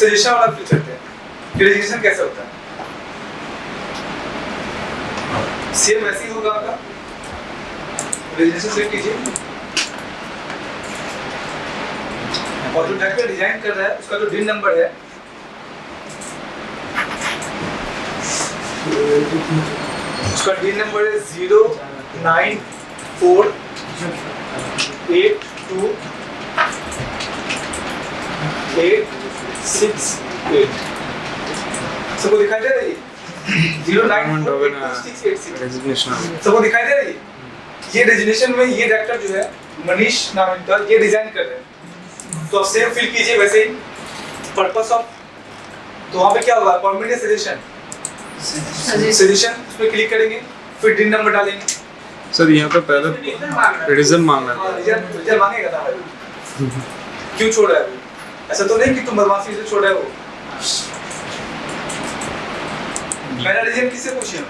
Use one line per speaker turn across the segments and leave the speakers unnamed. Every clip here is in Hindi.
सजेशन वाला फिर चलते हैं कि रेजिग्नेशन कैसे होता है। सेम वैसे ही होगा आपका, रेजिग्नेशन सेलेक्ट कीजिए और जो डायरेक्टर डिजाइन कर रहा है उसका जो डिन नंबर है उसका डिन नंबर है 0948286 सबको दिखाई दे रही है 0948286 सबको दिखाई दे रही है। ये रेजिग्नेशन में ये डायरेक्टर जो है मनीष नाम इनका ये डिजाइन कर रहे हैं, तो आप सेम फिल कीजिए वैसे ही पर्पस ऑफ, तो वहाँ पे क्या होगा परमिटेड सजेशन उस पे क्लिक करेंगे फिर डिन नंबर डालेंगे।
सर यहाँ पे पहले रीजन मांग रहा है,
रीजन मांगेगा ना क्यों छोड़ रहा है वो, ऐसा तो नहीं कि तुम बदमाशी से छोड़ रहे हो। पहला रीजन किससे पूछिए,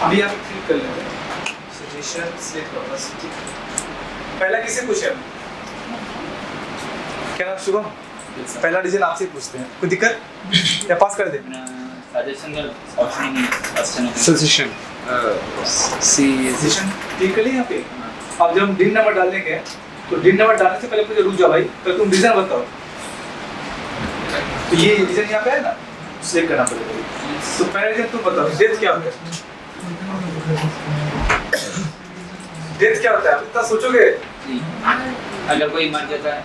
अभी आप क्लिक कर लेंगे सजेशन सिलेक्ट करना ठीक। पहला किससे पूछे हम, क्या नाम शुभम, पहला रीजन आपसे पूछते हैं, कोई दिक्कत या पास कर दे।
सजेशन
सजेशन क्लिक कर लिया यहाँ पे। अब जब हम डिन नंबर डालेंगे तो डिन नंबर डालने से पहले मुझे रुक जाओ भाई, तो तुम रीजन बताओ। तो ये रीजन यहाँ पे है ना, सिलेक्ट करना पड़ेगा। तो पहला रीजन तुम बताओ, डेथ क्या होता है, डेथ क्या होता है, आप इतना सोचोगे।
अगर कोई मर जाता है,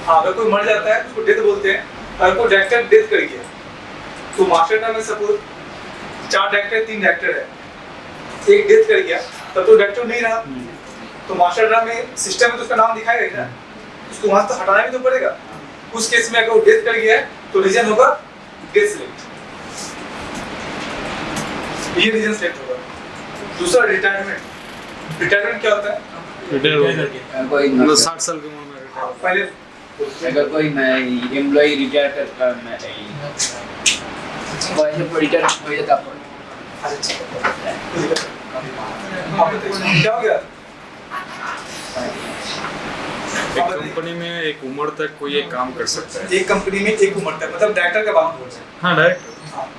हाँ अगर कोई मर जाता है उसको डेथ बोलते हैं। अगर कोई डायरेक्टर डेथ कर गया तो मास्टर नाम में सपोज 4 डायरेक्टर 3 डायरेक्टर है, एक डेथ कर गया तब तो डायरेक्टर नहीं रहा, तो मास्टर नाम में सिस्टम में तो उसका नाम दिखाएगा ही ना, उसको वहां से हटाना भी तो पड़ेगा। उस केस में अगर वो डेथ कर गया है तो रीजन होगा डेथ सिलेक्ट, ये रीजन सिलेक्ट होगा। दूसरा रिटायरमेंट, रिटायरमेंट क्या होता है,
रिटायर हो गया
कोई
मतलब 60 साल की उम्र में रिटायर।
पहले
अगर कोई एम्प्लॉय रिटायर कर रिटायर हो जाता है
क्या हो गया,
एक कंपनी में एक उम्र तक कोई एक काम कर सकता है,
एक कंपनी में एक उम्र तक, मतलब डायरेक्टर का बात बोल रहे हैं।
हाँ डायरेक्ट,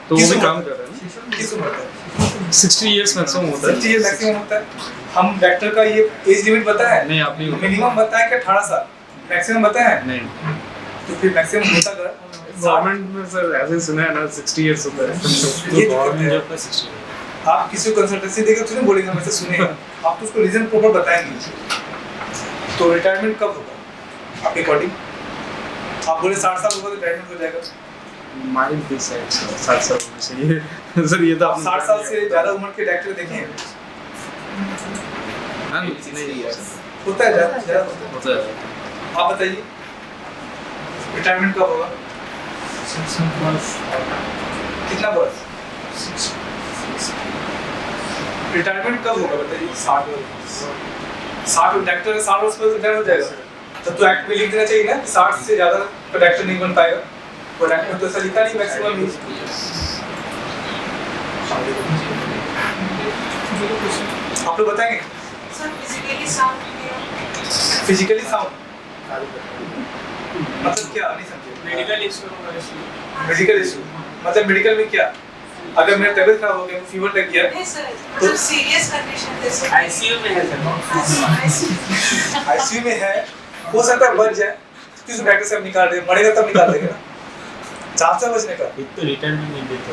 तो वो भी काम कर रहा है
किस उम्र तक,
ना। 60 इयर्स मैक्सिमम होता है।
60 ईयर मैक्सिमम होता है। हम डायरेक्टर का ये एज लिमिट बताया है,
नहीं आपने
मिनिमम बताया कि 18 साल, मैक्सिमम बताया है,
नहीं
तो फिर मैक्सिमम होता कर
गवर्नमेंट में सर ऐसे ही सुना है ना 60 इयर्स होता है,
ये
तो गवर्नमेंट
दिक्कत है।
जॉब का 60
आप किसी को कंसल्टेंसी देकर तो नहीं बोलेंगे मैं से सुनेगा, आप तो उसको रीजन प्रॉपर बताएंगे। तो रिटायरमेंट कब होगा आपके अकॉर्डिंग, आप बोले 60 साल होगा तो रिटायरमेंट हो जाएगा।
माइंड दिस है 60 साल होना चाहिए सर, ये तो
आप 60 साल से ज्यादा उम्र के डायरेक्टर देखे हैं,
हाँ नहीं
होता है ज्यादा
होता है।
आप बताइए रिटायरमेंट कब होगा, कितना वर्ष, रिटायरमेंट कब होगा बताइए। 60 डायरेक्टर 60 वर्ष पर रिटायर हो जाएगा, तब तो एक्ट में लिख देना चाहिए ना 60 से ज्यादा तो डायरेक्टर नहीं बन पाएगा, वो एक्ट में तो ऐसा लिखा नहीं मैक्सिमम ही। आप लोग बताएंगे फिजिकली साउंड मतलब क्या, नहीं समझे। मेडिकल इशू मतलब मेडिकल में क्या, अगर मेरा तबीयत खराब हो गया, फीवर लग गया तो
सीरियस कंडीशन जैसे
आईसीयू में है सर,
आईसीयू में है, हो सकता है बच जाए, किस डॉक्टर से निकाल दे, मरेगा तब निकाल देंगे ना, चांस है बचने का।
एक तो रिटायरमेंट नहीं देता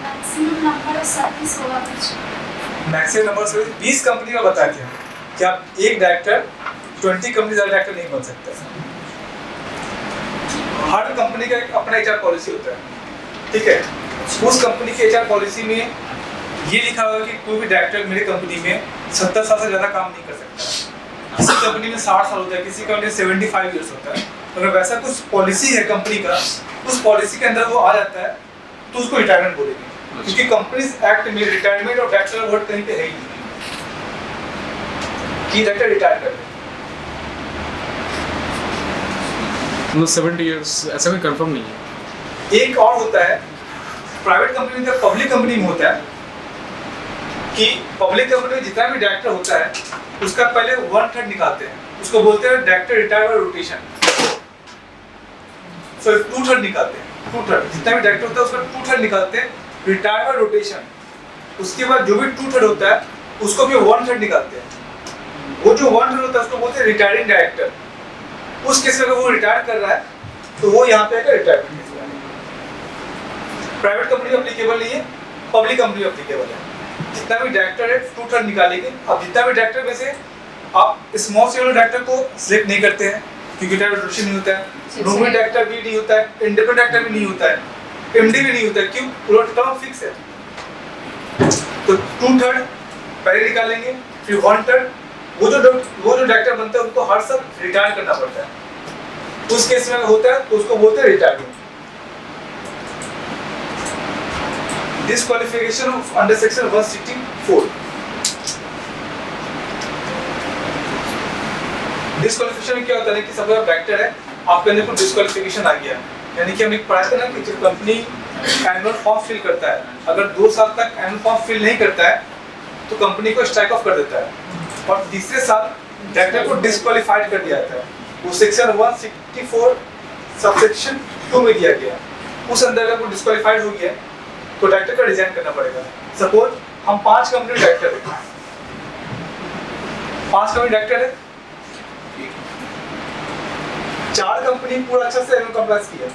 मैक्सिमम नंबर ऑफ सर्विस होगा कुछ,
मैक्सिमम नंबर से 20 कंपनी का बता दिया कि आप एक डायरेक्टर 20 कंपनी का डायरेक्टर नहीं बन सकते। हर कंपनी का एक अपना एचआर पॉलिसी होता है, ठीक है। उस कंपनी के एचआर पॉलिसी में ये लिखा हुआ है कि कोई भी डायरेक्टर मेरे कंपनी में 70 साल से ज्यादा काम नहीं कर सकता। किसी कंपनी में 60 साल होता है, किसी कंपनी में 75 इयर्स होता है। तो अगर वैसा कुछ पॉलिसी है कंपनी का, उस पॉलिसी के अंदर वो आ जाता है तो उसको रिटायरमेंट बोलेंगे, क्योंकि कंपनीज एक्ट में रिटायरमेंट और डायरेक्टर वर्ड कहीं पे है ही नहीं कि डायरेक्टर रिटायर कर ले।
मतलब 70 इयर्स ऐसा कोई कंफर्म नहीं है।
एक और होता है प्राइवेट कंपनी में, पब्लिक कंपनी में होता है कि पब्लिक कंपनी में जितना भी डायरेक्टर होता है उसका पहले 1/3 निकालते हैं, उसको बोलते हैं डायरेक्टर रिटायर बाय रोटेशन। सो 2/3 निकालते हैं, 2/3 जितना भी डायरेक्टर होता है उसका 2/3 निकालते हैं रिटायर बाय रोटेशन। उसके बाद जो भी 2/3 होता है उसको भी 1/3 निकालते हैं। वो जो 1/3 होता है उसको बोलते हैं रिटायरिंग डायरेक्टर। उस केस में अगर वो रिटायर कर रहा है तो वो यहाँ पे आएगा रिटायरमेंट। प्राइवेट कंपनी में एप्लीकेबल नहीं है, पब्लिक कंपनी में एप्लीकेबल है। जितना भी डायरेक्टर है 2/3 निकालेंगे। अब जितना भी डायरेक्टर में से आप स्मॉल से डायरेक्टर को सिलेक्ट नहीं करते हैं क्योंकि डायरेक्टर नहीं होता है, नॉमिनल डायरेक्टर भी नहीं होता है, इंडिपेंडेंट डायरेक्टर भी नहीं होता है, एमडी भी नहीं होता है। क्यों? पूरा टर्म फिक्स है। तो 2/3 पहले निकालेंगे, फिर 1/3 वो जो डायरेक्टर बनता है उनको हर साल रिटायर करना पड़ता है। उस केस में अगर होता है तो उसको बोलते हैं retirement. Disqualification of under section 164। Disqualification में क्या होता है कि सब डायरेक्टर है, आपके अंदर कुछ डिस्क्वालिफिकेशन आ गया, यानी कि हम एक पढ़ाते हैं ना कि जब कंपनी एनुअल फॉर्म फिल करता है, अगर 2 साल तक एनुअल फॉर्म फिल नहीं करता है तो कंपनी को स्ट्राइक ऑफ कर देता है और तीसरे साल डायरेक्टर को डिस्क्वालिफाइड कर दिया जाता है। वो सेक्शन 164 सबसेक्शन 2 में दिया गया। उस अंदर अगर वो डिस्क्वालिफाइड हो गया तो डायरेक्टर का रिजाइन करना पड़ेगा। सपोज हम 5 कंपनी डायरेक्टर है, 5 कंपनी डायरेक्टर है, 4 कंपनी पूरा अच्छा से एनुअल कंप्लायंस किया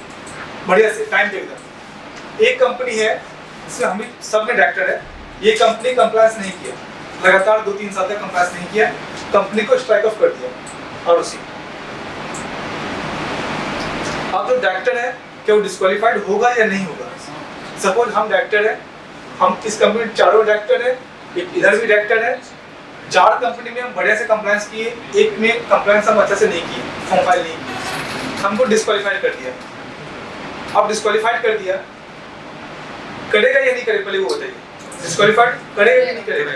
बढ़िया से टाइम पे एकदम। एक कंपनी है जिसमें हम सब में डायरेक्टर है, ये कंपनी कंप्लायंस नहीं किया, लगातार 2-3 साल तक कंप्लायंस नहीं किया, कंपनी को स्ट्राइक ऑफ कर दिया और उसी अब जो डायरेक्टर है क्या वो डिस्क्वालिफाइड होगा या नहीं होगा? सपोज हम डायरेक्टर है, हम इस कंपनी में 4 डायरेक्टर है, एक इधर भी डायरेक्टर है, 4 कंपनी में हम बढ़िया से कंप्लायंस किए, एक में कंप्लायंस हम अच्छा से नहीं किए, फॉर्म फाइल नहीं किए, हमको डिस्क्वालिफाइड कर दिया। अब डिस्क्वालिफाइड कर दिया, करेगा या नहीं करेगा? पहले वो बताइए, डिस्क्वालिफाइड करेगा या नहीं करेगा?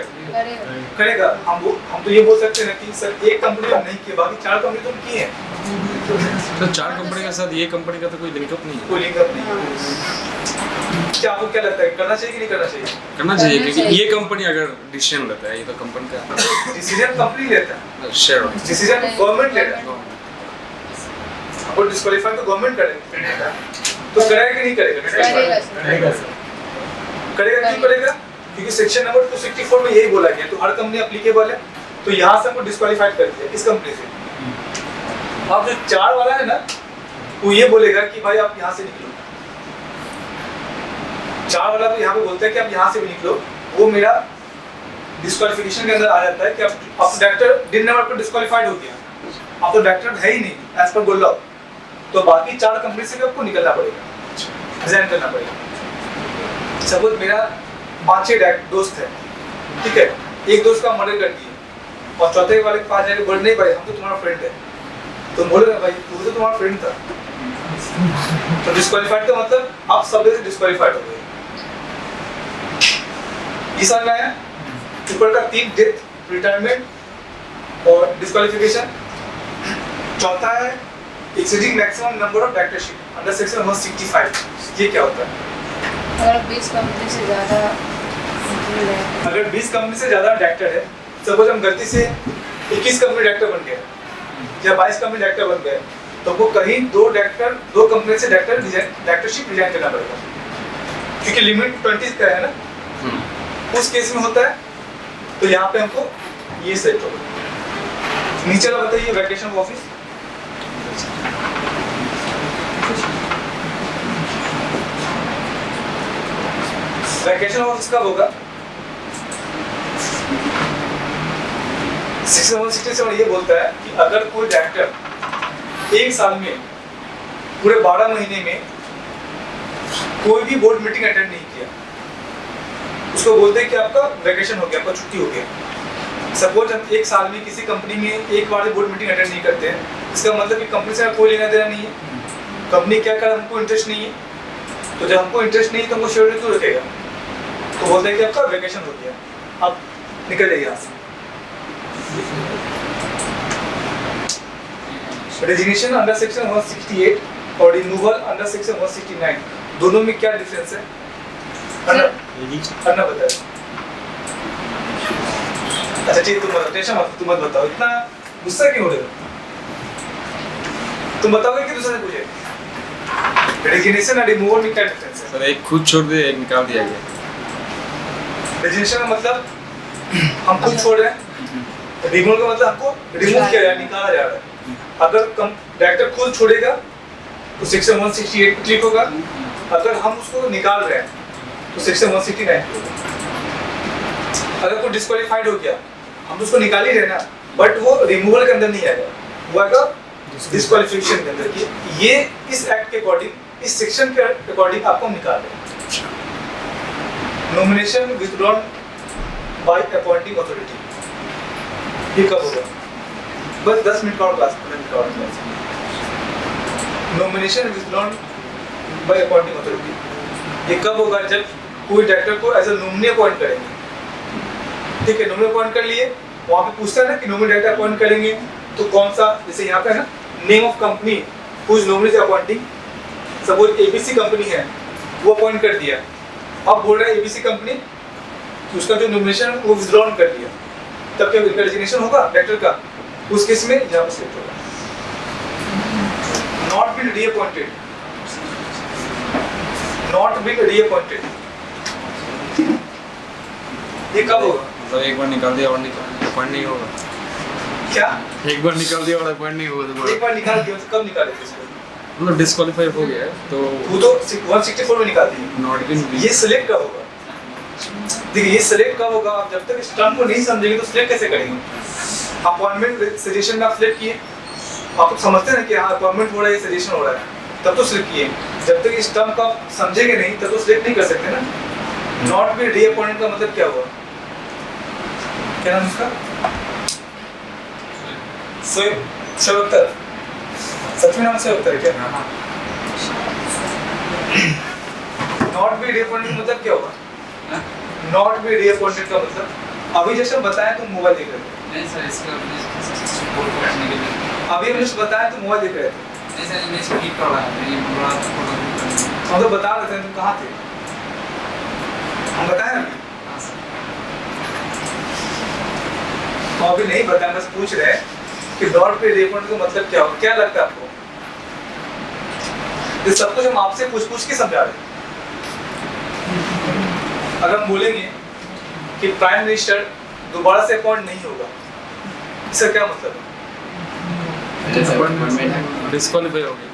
करेगा। हम तो ये बोल सकते हैं ना कि सर एक कंपनी हम नहीं किए, बाकी 4 कंपनी तो हम किए हैं।
तो 4 कंपनी के साथ ये कंपनी का तो कोई लिंकअप नहीं है।
कोई लिंकअप नहीं। क्या आपको क्या लगता है करना चाहिए कि नहीं करना चाहिए?
करना चाहिए क्योंकि ये कंपनी अगर डिसीजन लेता है, ये तो कंपनी का
डिसीजन कंपनी लेता है,
शेयर
डिसीजन गवर्नमेंट लेता है। और डिस्क्वालीफाई तो गवर्नमेंट करेगा, तो करेगा कि नहीं करेगा? करेगा। क्यों करेगा? क्योंकि सेक्शन नंबर 264 में यही बोला गया, तो हर कंपनी एप्लीकेबल है, तो यहाँ से हमको डिस्क्वालीफाइड कर दिया इस कंपनी से। अब जो 4 वाला है ना, वो ये बोलेगा कि भाई आप यहाँ से निकलो। 4 वाला तो यहाँ पे बोलता है कि आप यहाँ से भी निकलो, वो मेरा डिस्क्वालिफिकेशन के अंदर आ जाता है कि आप डायरेक्टर दिन नंबर पर डिस्क्वालिफाइड हो गया, आप तो डायरेक्टर है ही नहीं एज पर बोल रहा, तो बाकी 4 कंपनी से भी आपको निकलना पड़ेगा, रिजाइन करना पड़ेगा। सपोज मेरा 5-6 दोस्त है, ठीक है, एक दोस्त का मर्डर कर दिया और चौथे वाले के पास जाके बोल नहीं भाई हम तो तुम्हारा फ्रेंड है, तो बोले ना भाई तू तो तुम्हारा फ्रेंड था, तो डिस्क्वालीफाइड का मतलब आप सब से डिस्क्वालीफाइड हो गए। ये समझ में आया? ऊपर का 3 डेथ, रिटायरमेंट और डिस्क्वालिफिकेशन। चौथा है exceeding maximum number of directorship under section 165। ये क्या होता है?
अगर 20 कंपनी से ज़्यादा
अगर 20 कंपनी से ज़्यादा डायरेक्टर है, सपोज हम गलती से 21 कंपनी डायरेक्टर बन गए या 22 कंपनी डायरेक्टर बन गए, तो वो कहीं 2 कंपनी से डायरेक्टरशिप रिजाइन करना पड़ेगा, क्योंकि लिमिट 20 का है ना। उस केस में होता है तो यहाँ पे हमको ये सेट होगा। नीचे वाला बताइए vacation of office. Vacation of office कब होगा? 167 ये बोलता है कि अगर कोई डायरेक्टर 1 साल में पूरे 12 महीने में कोई भी बोर्ड मीटिंग अटेंड नहीं किया, उसको बोलते हैं कि आपका वैकेशन हो गया, आपका छुट्टी हो गया। सपोज हम 1 साल में किसी कंपनी में एक बार बोर्ड मीटिंग अटेंड नहीं करते हैं, इसका मतलब कि कंपनी से कोई लेना देना नहीं है, कंपनी क्या कर हमको इंटरेस्ट नहीं है, तो जब हमको इंटरेस्ट नहीं है तो हमको शेयर क्यों रखेगा? तो बोलते हैं कि आपका वैकेशन हो गया, अब निकल जाइए यहाँ से। रेजिग्नेशन अंडर सेक्शन 168 और रिमूवल अंडर सेक्शन 169, दोनों में क्या डिफरेंस है? अन्ना बताओ। अच्छा ठीक, तुम बताओ, टेंशन मत, तुम मत बताओ, इतना गुस्सा क्यों हो रहे हो? तुम बताओगे कि दूसरे से पूछे? रेजिग्नेशन और रिमूवल में क्या डिफरेंस है?
सर एक खुद छोड़ दिया, एक निकाल दिया गया।
रेजिग्नेशन का मतलब हम खुद छोड़ रहे हैं, रिमूवल का मतलब हमको रिमूव किया जा रहा है, निकाला जा रहा है। अगर डायरेक्टर खुद छोड़ेगा तो सेक्शन 168 क्लिक होगा, अगर हम उसको निकाल रहे हैं तो सेक्शन 169 होगा। अगर कोई डिस्क्वालीफाइड हो गया हम उसको निकाल ही रहे ना, बट वो रिमूवल के अंदर नहीं आएगा, वो आएगा डिस्क्वालिफिकेशन के अंदर कि ये इस एक्ट के अकॉर्डिंग, इस सेक्शन के अकॉर्डिंग आपको निकाल रहे हैं। Nomination withdrawn bye appointing authority, ये कब होगा? बस 10 मिनट का और क्लास, 15 मिनट का और class. Nomination withdrawn bye appointing authority ये कब होगा? जब कोई डायरेक्टर को एज अ नॉमिनी अपॉइंट करेंगे, ठीक है, नॉमिनी अपॉइंट कर लिए, वहाँ पे पूछता है ना कि नॉमिनी डायरेक्टर अपॉइंट करेंगे तो कौन सा, जैसे यहाँ पे है ना, name of company whose nominee is appointing, suppose ABC company है, वो अपॉइंट कर दिया, अब बोल रहे हैं एबीसी कंपनी तो उसका जो नॉमिनेशन वो विथड्रॉन कर दिया, तब क्या रेजिग्नेशन होगा डायरेक्टर का? उस केस में यहाँ पर सिलेक्ट होगा not been reappointed, not been reappointed, ये कब होगा?
मतलब एक बार निकाल दिया और अपॉइंट नहीं होगा।
क्या
एक बार निकाल दिया और अपॉइंट नहीं होगा
एक
दोबारा,
बार निकाल दिया तो कब निकाले थे इसको?
मतलब डिस्क्वालीफाई हो गया है तो
वो तो 164 में निकाल दिए।
Not been.
ये सिलेक्ट कब होगा? देखिए ये सिलेक्ट कब होगा? आप जब तक इस टर्म को नहीं समझेंगे तो सिलेक्ट कैसे करेंगे? अपॉइंटमेंट सजेशन में आप सिलेक्ट किए, आप तो समझते हैं ना कि हाँ अपॉइंटमेंट हो रहा है, सजेशन हो रहा है, तब तो सिलेक्ट किए। जब तक इस टर्म को आप समझेंगे नहीं तब तो सिलेक्ट नहीं कर सकते ना। नॉट बी रीअपॉइंटेड का मतलब क्या हुआ? क्या नाम इसका? शोएब अख्तर, सच में नाम शोएब अख्तर है क्या? नॉट बी रीअपॉइंटेड मतलब क्या होगा? नॉट बी रीअपॉइंटेड का मतलब अभी जैसे हम बताया तुम मोबाइल देख रहे थे,
नहीं सर, इसका सपोर्ट करने के लिए
अभी हमने जैसे बताया तुम मोबाइल देख रहे थे,
नहीं सर, मैं इसको ठीक कर रहा है, ये बोल रहा था
हम तो बता रहे थे, तुम कहाँ थे? हम बताए ना,
हाँ सर।
हम अभी नहीं बताया, बस पूछ रहे हैं कि नॉट बी रीअपॉइंटेड का मतलब क्या होगा? क्या लगता है आपको? ये सब कुछ हम आपसे पूछ के समझा रहे हैं। अगर हम बोलेंगे कि प्राइम मिनिस्टर दोबारा से अपॉइंट नहीं होगा, इसका क्या मतलब है?
डिस्क्वालीफाई हो गया,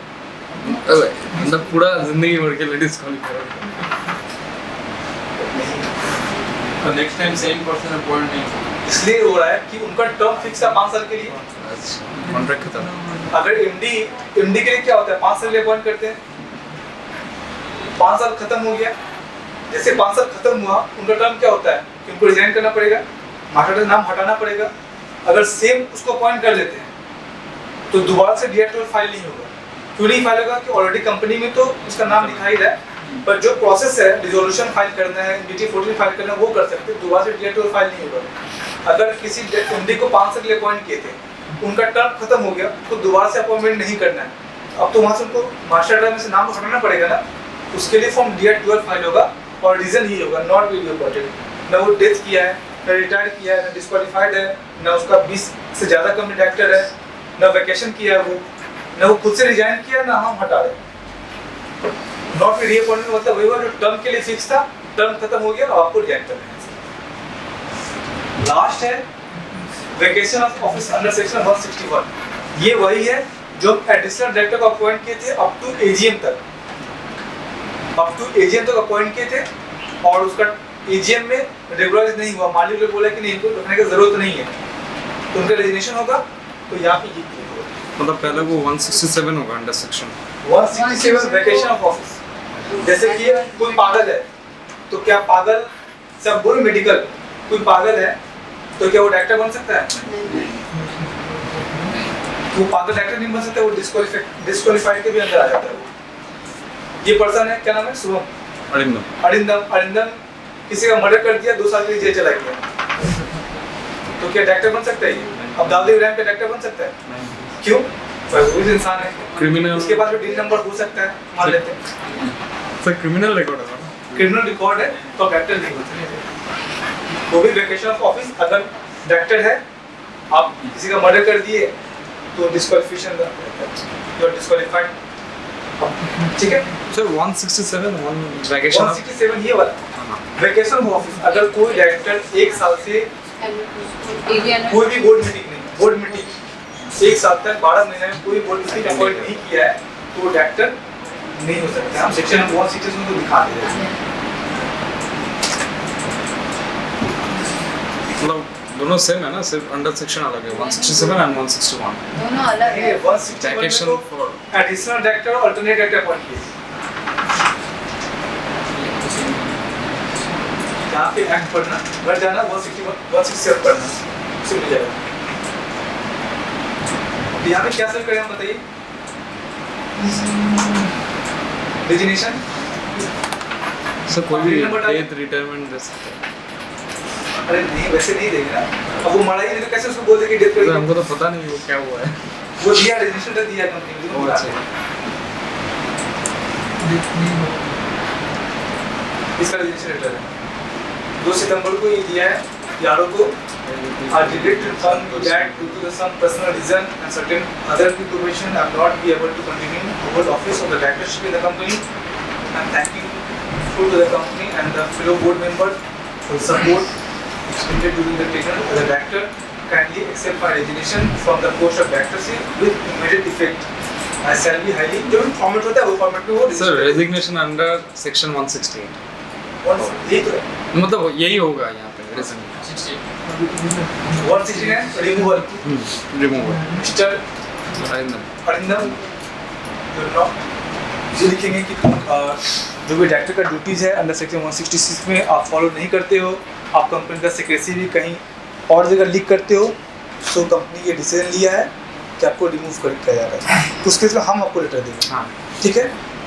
मतलब पूरा जिंदगी भर के लिए डिस्क्वालीफाई हो गया।
तो next time same person appoint नहीं होगा,
इसलिए हो रहा है कि उनका टर्म फिक्स है 5 साल के लिए।
कॉन्ट्रैक्ट खत्म।
अगर एमडी के लिए क्या होता है? 5 साल के लिए अपॉइंट करते हैं, 5 साल खत्म हो गया, जैसे 5 साल खत्म हुआ उनका टर्म क्या होता है कि उनको रिजाइन करना पड़ेगा, मास्टर का नाम हटाना पड़ेगा। अगर सेम उसको अपॉइंट कर लेते हैं तो दोबारा से डीआर12 फाइल नहीं होगा। क्यों नहीं फाइल होगा? कि ऑलरेडी कंपनी में तो उसका नाम लिखा ही रहा है, पर जो प्रोसेस है रिजोल्यूशन फाइल करना है, DT14 फाइल करना है, वो कर सकते हैं, दोबारा से डीआर12 फाइल नहीं होगा। अगर किसी एमडी को 5 साल के लिए अपॉइंट किए थे, उनका टर्म खत्म हो गया तो दोबारा से अपॉइंटमेंट नहीं करना है, अब तो वहाँ से उनको मास्टर में से नाम को हटाना पड़ेगा ना, उसके लिए फॉर्म डीआर12 फाइल होगा और रीजन ही होगा नॉट बी रीअपॉइंटेड। ना वो डेथ किया है, ना रिटायर किया है, ना डिस्क्वालीफाइड है, ना उसका 20 से ज़्यादा कंपनी डायरेक्टर है, ना वैकेशन किया है वो, ना वो खुद से रिजाइन किया, ना हम हटा रहे। नॉट बी रीअपॉइंटेड मतलब वही हुआ जो टर्म के लिए फिक्स था, टर्म खत्म हो गया और आपको रिजाइन करना है। लास्ट है vacation of office under section 161, ये वही है जो एडिशनल डायरेक्टर को अपॉइंट किए थे अप टू एजीएम तक, अप टू एजीएम तक अपॉइंट किए थे और उसका एजीएम में रेगुलराइज नहीं हुआ, मालिक ने बोला कि नहीं इनको रखने की जरूरत नहीं है, तो उनका रेजिग्नेशन होगा, तो यहाँ पे ये क्लिक होगा।
मतलब पहले वो 167 होगा under section
167 vacation of office. जैसे कि कोई पागल है तो क्या पागल सब बोल मेडिकल, कोई पागल है तो क्या वो डायरेक्टर बन सकता है? वो पागल डायरेक्टर नहीं बन सकता, वो डिस्क्वालीफाइड के भी अंदर आ जाता है। ये पर्सन है, क्या नाम है? शुभम अरिंदम किसी का मर्डर कर दिया, 2 साल के लिए जेल चला गया, तो क्या डायरेक्टर बन सकता है ये? अब दाऊद इब्राहिम का डायरेक्टर बन सकता है? क्यों? वो भी इंसान है,
क्रिमिनल,
उसके पास भी डील नंबर हो सकता है, मान लेते हैं
सर क्रिमिनल रिकॉर्ड है,
क्रिमिनल रिकॉर्ड है तो डायरेक्टर नहीं हो सकते। वो भी वैकेशन ऑफ ऑफिस, अगर डायरेक्टर है, आप किसी का मर्डर कर दिए तो डिस्क्वालिफिकेशन यू आर डिस्क्वालिफाइड, ठीक है।
सर 167 वन वैकेशन
167 ये वाला वैकेशन ऑफ ऑफिस, अगर कोई डायरेक्टर 1 साल से कोई भी बोर्ड मीटिंग नहीं, बोर्ड मीटिंग 1 साल तक 12 महीने में कोई बोर्ड मीटिंग अपॉइंट नहीं किया है तो डायरेक्टर नहीं हो सकता। हम सेक्शन 167 को दिखा दे रहे हैं।
मतलब दोनों सेम है ना, सिर्फ अंडर सेक्शन अलग है, 167 एंड 161
दोनों अलग
ये
है।
161
वैकेशन
में
फॉर
तो एडिशनल डायरेक्टर और अल्टरनेट डायरेक्टर अपॉइंट किए, यहाँ पे एक्ट पढ़ना, घर जाना 167 पढ़ना, उससे मिल जाएगा। तो यहाँ पे क्या सर करें हम बताइए, रेजिग्नेशन
सर कोई भी
नंबर डालिए।
डेथ रिटायरमेंट दे सकते हैं।
अरे नहीं वैसे नहीं देंगे ना, अब वो मरा ही नहीं तो कैसे उसको बोल दे कि डेथ
सर
कर,
हमको तो पता नहीं वो क्या हुआ है।
वो दिया रेजिग्नेशन तो दिया कंपनी
ओ अच्छा
इसका रेजिग्नेशन लेटर है 2 सितंबर को ये दिया है यारों को, are related to fund to that due to the some personal reason and certain other information I am not be able to continue to hold office of the directorship in the company. I am thanking to the company and the fellow board members for the support extended during the tenure of the director. Kindly accept my resignation from the post of directorship with immediate effect. I shall be highly जो फॉर्मेट होता है वो फॉर्मेट में वो
सर रेजिग्नेशन अंडर सेक्शन 168
यही तो है
मतलब यही होगा यहाँ पे रेजिग्नेशन
169 रिमूवल
रिमूव है
मिस्टर
अरिंदम
अरिंदम ये लिखेंगे कि तुम जो भी डायरेक्टर का ड्यूटीज़ है अंडर सेक्शन 166 में आप फॉलो नहीं करते हो, आप कंपनी का सिक्रेसी भी कहीं और जगह लीक करते हो, सो कंपनी ये डिसीजन लिया है कि आपको रिमूव कर किया जा रहा है। तो उसके लिए हम आपको लेटर देंगे,
हाँ
ठीक है।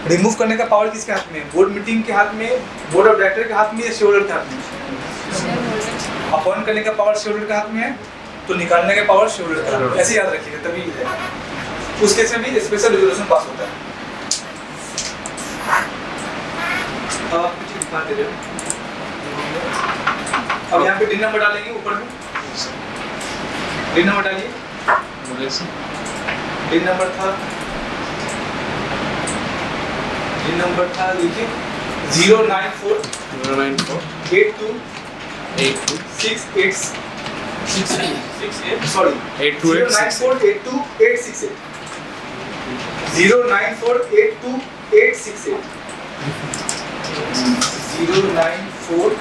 रिमूव करने का पावर किसके हाथ में है, बोर्ड मीटिंग के हाथ में, बोर्ड ऑफ डायरेक्टर के हाथ में या शेयर होल्डर के हाथ में। अपॉइंट करने का पावर शेयर होल्डर के हाथ में है, तो निकालने का पावर शेयर होल्डर के हाथ में, ऐसे याद रखिएगा तभी है। उस केस में भी स्पेशल रेजोल्यूशन पास होता है। आप कुछ दिखा दे रहे हो, अब यहाँ पे दिन नंबर डालेंगे ऊपर में, दिन नंबर डालिए,
बोलिए सर
दिन नंबर था लिखिए 094
094
82
82
68 sorry
82868
0948286 094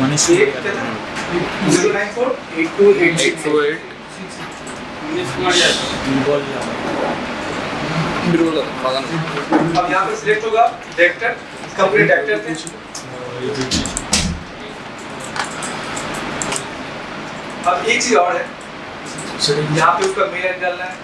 मनीष
094
828 बिल्कुल मगन
अब यहाँ पे सिलेक्ट होगा डायरेक्टर, कंपनी डायरेक्टर थे। अब एक चीज और है, यहाँ पे उसका मेल आईडी डालना है,